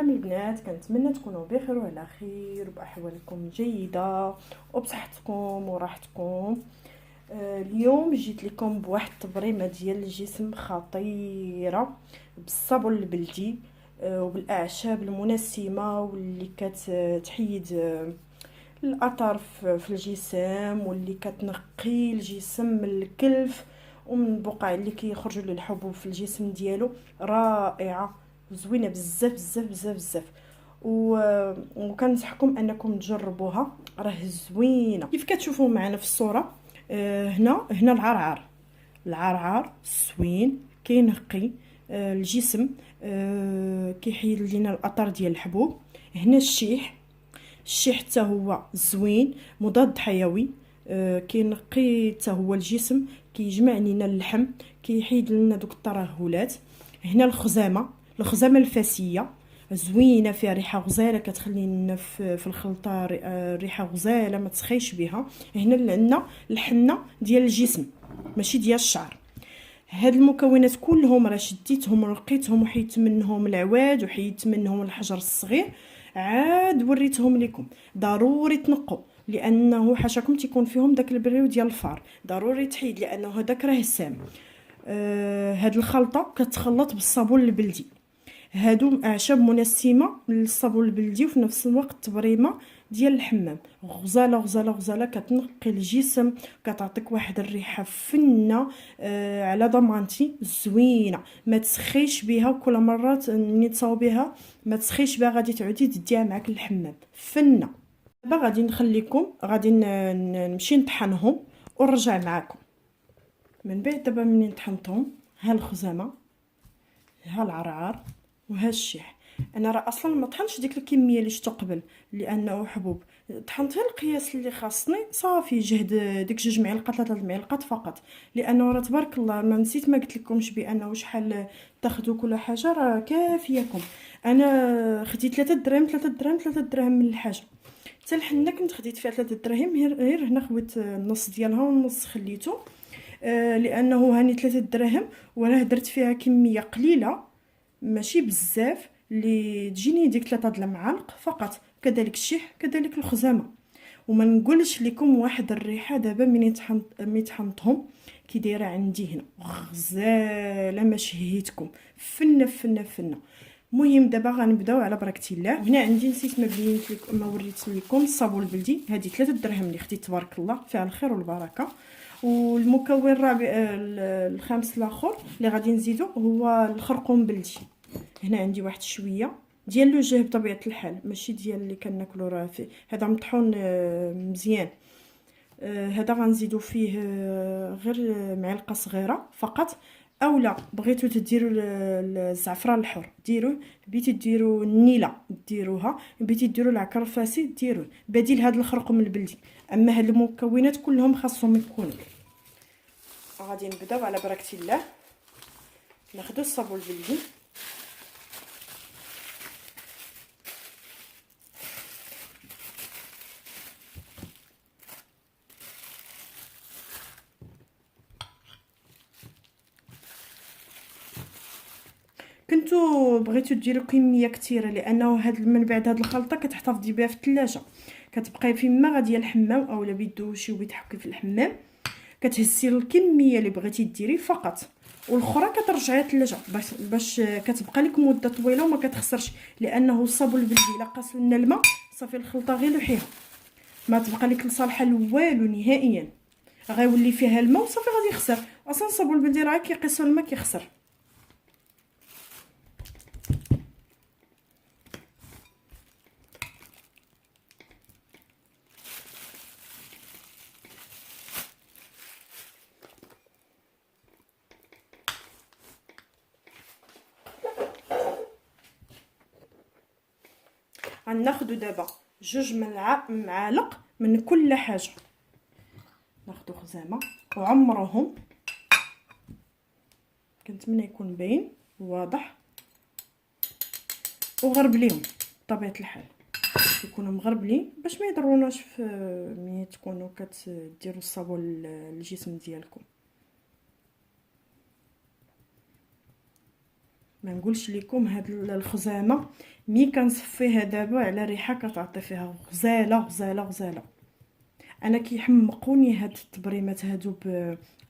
السلام البنات، كنتمنى تكونوا بخير وعلى خير وباحوالكم جيده وبصحتكم وراحتكم. اليوم جيت لكم بواحد التبريمه ديال الجسم خطيره بالصابون البلدي، وبالاعشاب المنسمه واللي كتحيد الاثار في الجسم، واللي كتنقي الجسم من الكلف ومن البقع اللي كيخرجوا للحبوب في الجسم ديالو. رائعه زوينه بزاف بزاف بزاف بزاف. وكنصحكم انكم تجربوها، راه زوينه كيف كتشوفوا معنا في الصوره. هنا العرعر السوين كينقي الجسم، كيحيد لينا الاثار ديال الحبوب. هنا الشيح حتى هو زوين مضاد حيوي، كينقي حتى هو الجسم، كيجمع لينا اللحم، كيحيد لنا دوك الترهلات. هنا الخزامه الفاسيه زوينه، فيها ريحه غزاله، كتخلي لنا في الخلطه ريحه غزاله ما تسخيش بها. هنا عندنا الحنه ديال الجسم ماشي ديال الشعر. هاد المكونات كلهم راه شديتهم ورقيتهم وحيدت منهم العواد وحيدت منهم الحجر الصغير، عاد وريتهم لكم. ضروري تنقوا لانه حاشاكم تيكون فيهم داك البريو ديال الفار، ضروري تحيد لانه هذاك راه سام. هاد الخلطه كتخلط بالصابون البلدي. هادو اعشاب منسمه للصابون البلدي وفي نفس الوقت تبريمه ديال الحمام. غزاله غزاله غزاله، كتنقي الجسم، كتعطيك واحد الريحه فنه، على ضمانتي زوينه، ما تسخيش بها، وكل مره ملي تصاوبيها ما تسخيش بها غادي تعودي تديها معاك للحمام فنه. دابا غادي نخليكم، غادي نمشي نطحنهم ونرجع معاكم من بعد. دابا ملي طحنتهم، ها الخزامه، ها العرعر، وها الشيح. انا راه اصلا ما طحنتش ديك الكميه اللي شفتو قبل لانه حبوب، طحنت غير القياس اللي خاصني صافي. جهد ديك 2 معالق 3 معالق فقط، لانه راه تبارك الله ما نسيت ما قلت لكمش بانه شحال تاخذوا كل حاجه، راه كافياكم. انا خديت 3 دراهم 3 دراهم 3 دراهم من الحاجه. حتى الحنه كنت خديت فيها 3 دراهم، غير هنا خويت النص ديالها والنص خليته، لانه هاني 3 دراهم وراه درت فيها كميه قليله ماشي بزاف اللي تجيني ديك 3 د المعالق فقط. كذلك الشيح كذلك الخزامه. وما نقولش لكم واحد الريحه دابا ملي طحنتهم كي دايره عندي هنا غزاله، ما شهيتكم فنه فنه فنه. المهم دابا غنبداو على بركه الله. هنا عندي نسيت ما وريت لكم الصابون البلدي، هذه 3 دراهم اللي خديت تبارك الله فيها الخير والبركه. والمكون الرابع الخامس الاخر اللي غادي نزيدو هو الخرقوم بلدي. هنا عندي واحد شويه ديال لوجه بطبيعه الحال، ماشي ديال اللي كناكلو، راه فيه هذا مطحون مزيان. هذا غنزيدو فيه غير معلقه صغيره فقط. اولا بغيتو تديروا الزعفران الحر ديروه، بغيتي ديروا النيله ديروها، بغيتي ديروا العكر الفاسي ديروه، بديل هذا الخرقوم البلدي. اما هاد المكونات كلهم خاصهم يكونوا. غادي نبداو على بركه الله. ناخذوا الصابون البلدي، كنتو بغيتو ديروا كميه كثيره لانه هاد من بعد هاد الخلطه كتحتفظي بها في الثلاجه، كتبقاي فيما غادي الحمام اولا بيدو شي بيت حكي في الحمام، كتهزي الكميه اللي بغيتي ديري فقط، والاخرى كترجعيها الثلاجه باش كتبقى لك مده طويله وما كتخسرش. لانه الصابون البلدي الا قاس لنا الماء صافي الخلطه غير لوحيها ما تبقى لك لصالحه والو نهائيا، غيولي فيها الماء وصافي غادي يخسر. اصلا الصابون البلدي راه كيقيسوا الماء كيخسر. غناخدو دابا 2 معالق من كل حاجه. ناخدو خزامه وعمروهم، كنتمنى يكون باين واضح، وغربليهم بطبيعه الحال يكونوا مغربلين باش ما يضروناش في ملي تكونوا كديروا الصابون للجسم ديالكم. ما نقولش لكم هاد الخزامه مي كنصفيها دابا على ريحه كتعطي فيها غزاله غزاله غزاله. انا كيحمقوني هاد التبريمات هادو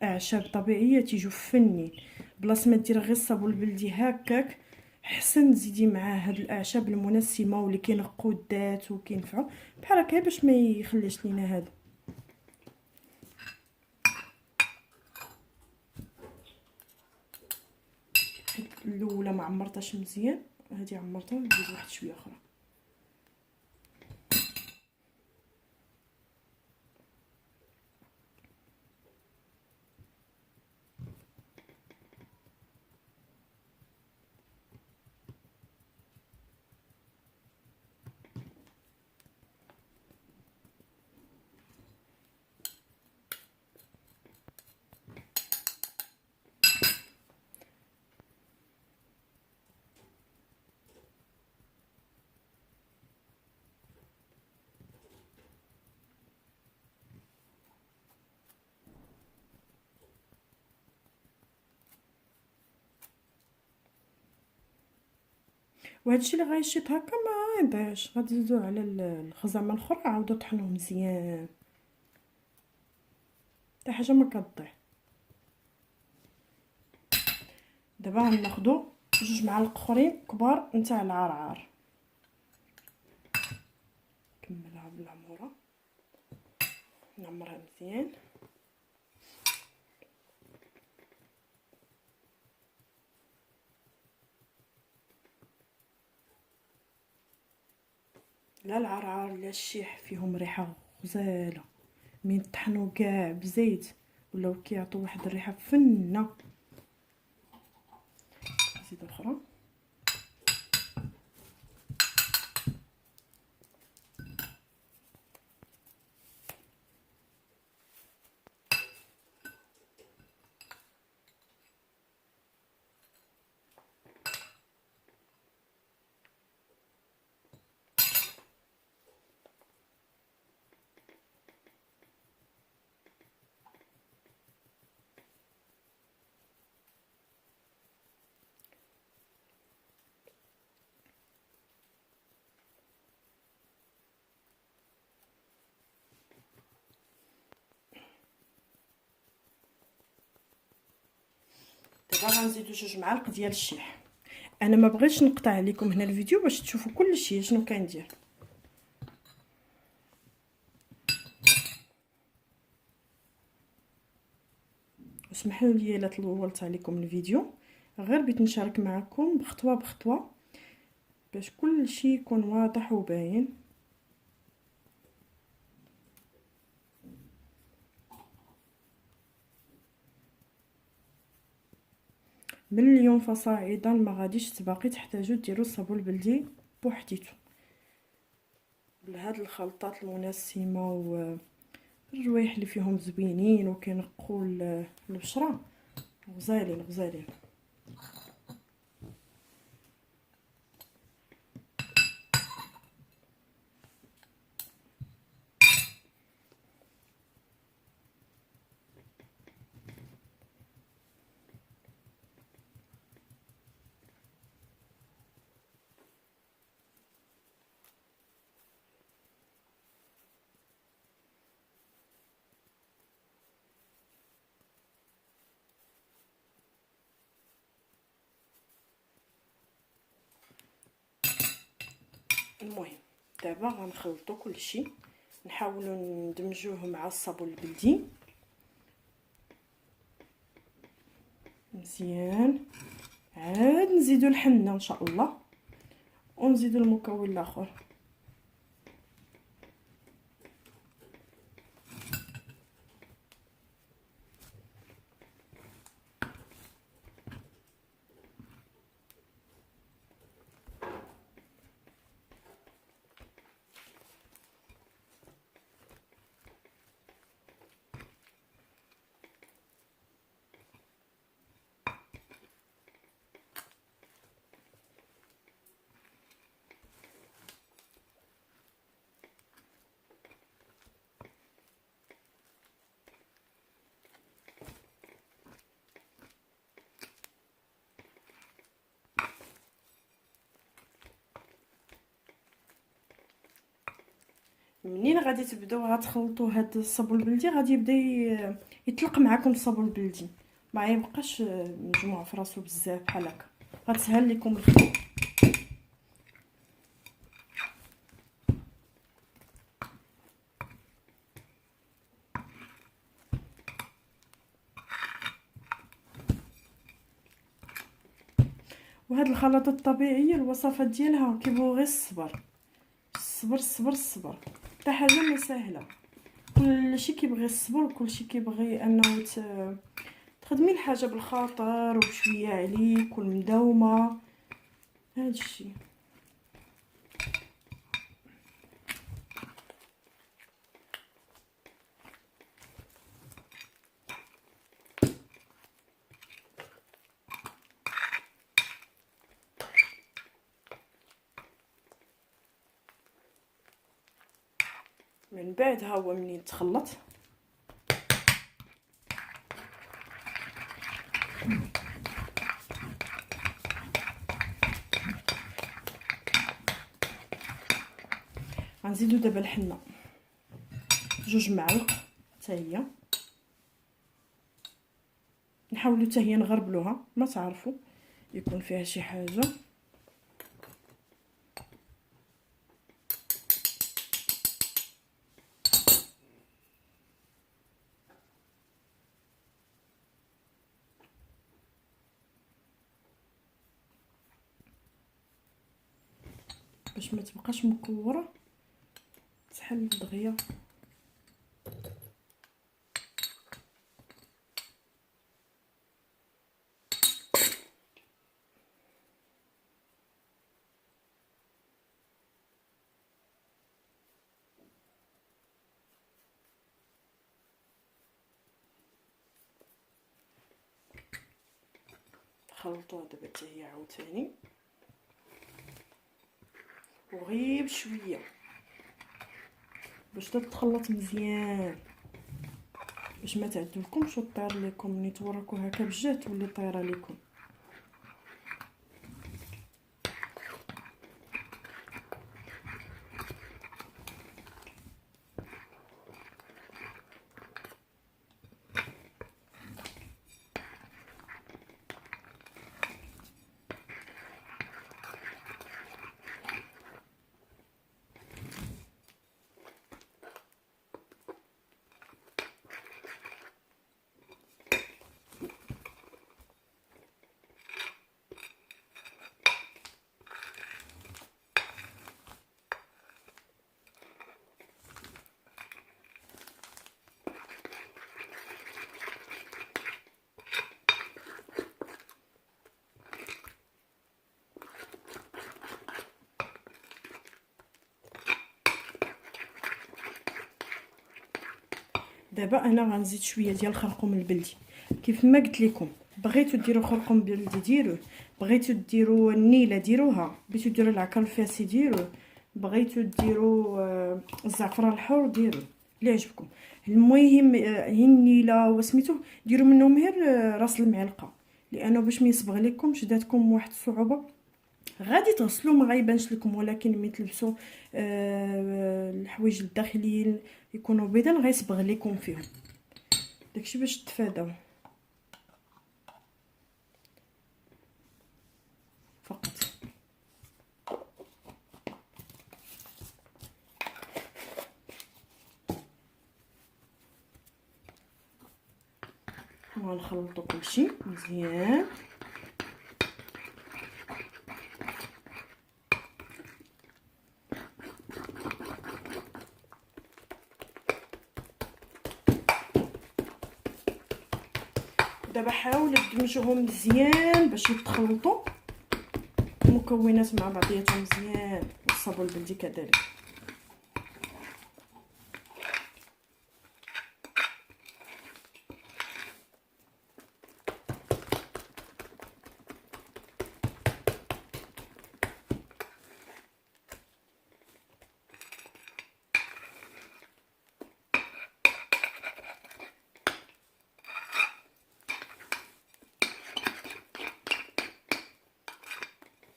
باعشاب طبيعيه تيجوا فنين، بلاصه ما دير غير الصابون البلدي هكاك حسن تزيدي معاه هاد الاعشاب المنسمه واللي كينقوا الذات وكينفعوا بحال هكا باش ما يخليش لينا هذا. الاولى ما عمرتهاش مزيان، هذه عمرتها ندير واحد شويه اخرى. وهذا الشيء اللي غيشيط هكا ما يضيعش، غتزيدو على الخزامه الاخرى عاودو طحنوه مزيان حتى حاجه ما كتضيع. دابا غناخدو 2 معالق اخرين كبار نتاع العرعار، نكملها بالعموره نعمرها مزيان. لا العرعار لا الشيح فيهم ريحه غزاله، من طحنوا كاع بزيت ولاو كيعطيو واحد الريحه فنه. زيد اخرى. دابا غنزيدو 2 معالق ديال الشيح. انا ما بغيتش نقطع عليكم هنا الفيديو باش تشوفوا كل شيء شنو كندير. اسمحوا لي الا طولت عليكم الفيديو، غير بغيت نشارك معكم بخطوه بخطوه باش كل شيء يكون واضح وباين. من اليوم فصاعدا ما غاديش تباقي تحتاجوا ديروا الصابون البلدي بوحديتو، بهاد الخلطات المنسمه والروايح اللي فيهم زوينين وكينقوا البشره غزالين غزالين. المهم دابا غنخلطوا كلشي، نحاولوا ندمجوه مع الصابون البلدي مزيان. عاد نزيدوا الحنه ان شاء الله ونزيدوا المكون الاخر. منين غادي تبداو غتخلطوا هاد الصابون البلدي غادي يبدا يطلق معكم الصابون البلدي، ما يبقاش مجموع في راسو بزاف بحال هكا، غتسهل لكم الخدمه. وهاد الخلطات الطبيعيه الوصفات ديالها كيبغيو غير الصبر، الصبر الصبر الصبر، حتى حاجه ما سهله، كلشي كيبغي الصبر، وكلشي كيبغي انه تخدمي الحاجه بالخاطر وبشويه عليك والمداومه، هادشي. من بعد ها هو منين تخلط غنزيدو دابا الحنه 2 معالق حتى هي، نحاولوا حتى هي نغربلوها ما تعرفوا يكون فيها شي حاجه. باش ما تبقاش مكوره تحل دغيا. خلطوها دابا حتى هي عاوتاني وغير بشويه باش تتخلط مزيان، باش ما تعدلكمش وطير لكم ملي توركوا هكا بجهد تولي طايره لكم. دابا انا غنزيد شويه ديال الخرقوم البلدي، كيف ما قلت لكم بغيتو ديروا خرقوم بلدي ديروه، بغيتو ديروا النيله ديروها، بغيتو ديروا العكر الفاسي ديروه، بغيتو ديروا الزعفران الحر ديروه اللي عجبكم. المهم هي النيله وسميتو ديروا منهم غير راس المعلقه، لانه باش ما يصبغ لكمش داتكم واحد الصعوبه. غادي تغسلوا ما غيبانش لكم، ولكن ملي تلبسوا الحوايج الداخليين يكونوا بيضين غيصبغ لكم فيهم، داكشي باش تفاداو فقط. غنخلطوا كلشي مزيان. دابا حاولوا تدمجوهم مزيان باش يتخلطوا المكونات مع بعضياتهم مزيان، والصابون البلدي كذلك.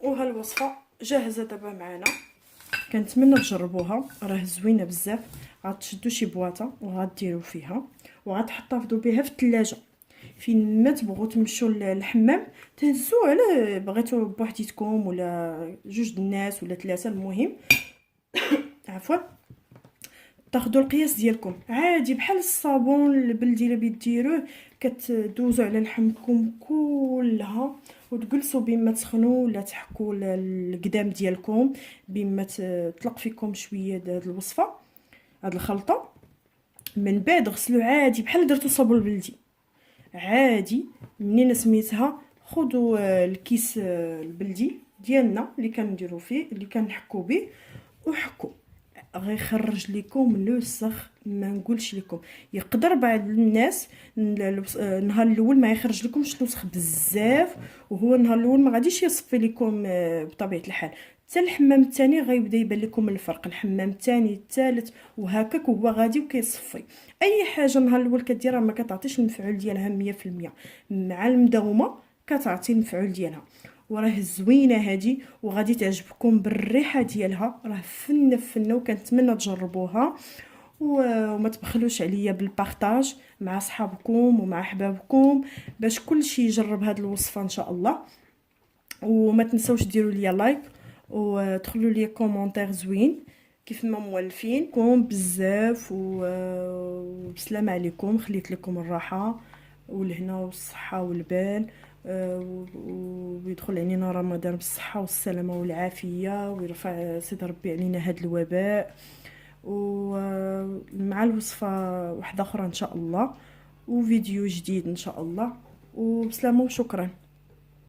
وها الوصفه جاهزه دابا معنا. كنتمنى تجربوها، راه زوينه بزاف. غتشدوا شي بواطه وغديروا فيها وغتحتفظوا بها في الثلاجه. فين ما تبغوا تمشوا للحمام تهزوا على بغيتوا بوحديتكم ولا جوج الناس ولا ثلاثه، المهم عفوا تاخذوا القياس ديالكم عادي بحال الصابون البلدي اللي بيديروه. كتدوزوا على لحمكم كلها وتجلسوا بما تسخنوا ولا تحكوا القدام ديالكم بما تطلق فيكم شويه هاد الوصفه، هاد الخلطه. من بعد غسلوا عادي بحال درتو صابون البلدي عادي. منين سميتها خذوا الكيس البلدي ديالنا اللي كنديروا فيه اللي كنحكوا به وحكوا، غيخرج لكم لوسخ ما نقولش لكم. يقدر بعض الناس النهار الاول ما يخرج لكمش لوسخ بزاف، وهو النهار الاول ما غاديش يصفي لكم بطبيعه الحال. حتى الحمام الثاني غيبدا يبان لكم الفرق، الحمام الثاني الثالث وهكاك وهو غادي وكيصفي. اي حاجه النهار الاول كديرها ما كتعطيش المفعول ديالها 100%، مع المداومه كتعطي المفعول ديالها. وراه زوينه هذه وغادي تعجبكم بالريحه ديالها، راه فنه فنه، وكنتمنى تجربوها. وما تبخلوش عليا بالبارطاج مع صحابكم ومع احبابكم باش كلشي يجرب هذه الوصفه ان شاء الله. وما تنسوش ديروا لي لايك ودخلوا لي كومونتير زوين كيف ما مولفين كم بزاف. وبسلام عليكم، خليت لكم الراحه والهنا والصحه والبال، ويدخل علينا رمضان بالصحه والسلامه والعافيه، ويرفع سيد ربي علينا هذا الوباء. ومع الوصفه واحده اخرى ان شاء الله وفيديو جديد ان شاء الله. وبسلامه وشكرا.